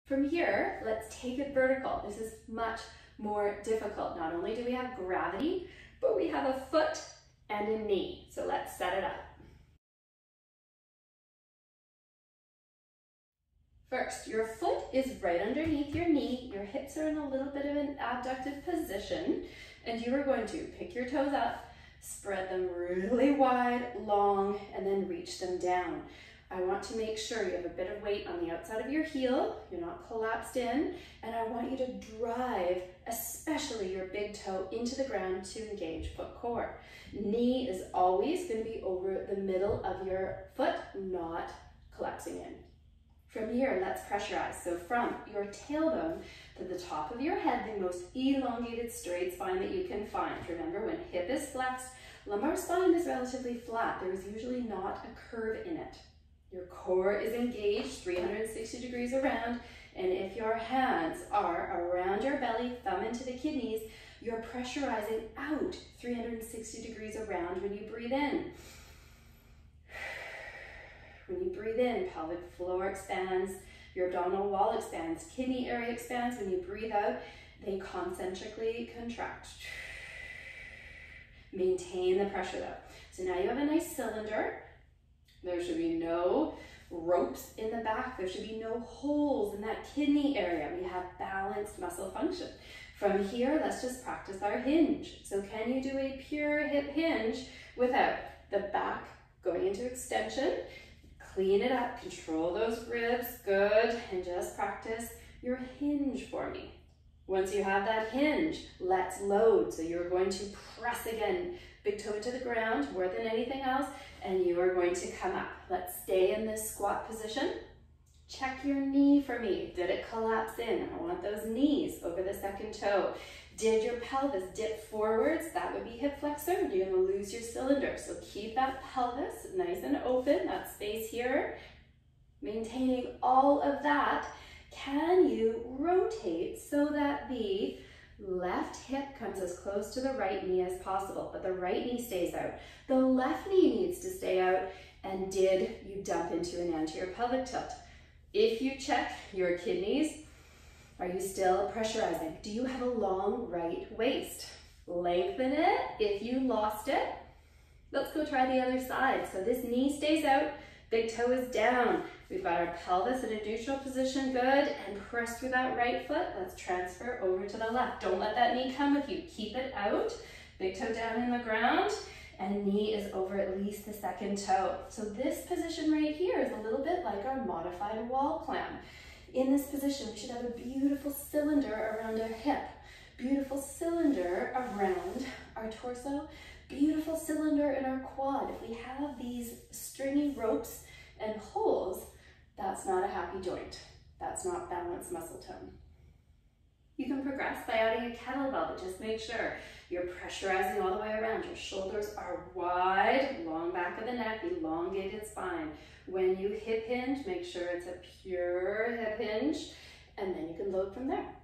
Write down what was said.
From here, let's take it vertical. This is much more difficult. Not only do we have gravity, but we have a foot and a knee. So let's set it up. First, your foot is right underneath your knee. Your hips are in a little bit of an abducted position, and you are going to pick your toes up, spread them really wide, long, and then reach them down. I want to make sure you have a bit of weight on the outside of your heel, you're not collapsed in, and I want you to drive, especially your big toe, into the ground to engage foot core. Knee is always going to be over the middle of your foot, not collapsing in. From here, let's pressurize. So from your tailbone to the top of your head, the most elongated straight spine that you can find. Remember, when hip is flexed, lumbar spine is relatively flat. There is usually not a curve in it. Your core is engaged 360 degrees around, and if your hands are around your belly, thumb into the kidneys, you're pressurizing out 360 degrees around when you breathe in. When you breathe in, pelvic floor expands, your abdominal wall expands, kidney area expands. When you breathe out, they concentrically contract. Maintain the pressure though. So now you have a nice cylinder. There should be no ropes in the back. There should be no holes in that kidney area. We have balanced muscle function. From here, let's just practice our hinge. So can you do a pure hip hinge without the back going into extension? Clean it up, control those ribs, good, and just practice your hinge for me. Once you have that hinge, let's load. So you're going to press again, big toe into the ground, more than anything else, and you are going to come up. Let's stay in this squat position. Check your knee for me. Did it collapse in? I want those knees over the second toe. Did your pelvis dip forwards? That would be hip flexor. You're going to lose your cylinder. So keep that pelvis nice and open, that space here. Maintaining all of that. Can you rotate so that the left hip comes as close to the right knee as possible, but the right knee stays out? The left knee needs to stay out. And did you dump into an anterior pelvic tilt? If you check your kidneys, are you still pressurizing? Do you have a long right waist? Lengthen it if you lost it. Let's go try the other side. So this knee stays out, big toe is down. We've got our pelvis in a neutral position, good, and press through that right foot. Let's transfer over to the left. Don't let that knee come with you. Keep it out, big toe down in the ground, and knee is over at least the second toe. So this position right here is a little bit like our modified wall clamp. In this position, we should have a beautiful cylinder around our hip, beautiful cylinder around our torso, beautiful cylinder in our quad. If we have these stringy ropes and holes, that's not a happy joint. That's not balanced muscle tone. You can progress by adding a kettlebell, but just make sure you're pressurizing all the way around. Your shoulders are wide, long back of the neck, elongated spine. When you hip hinge, make sure it's a pure hip hinge, and then you can load from there.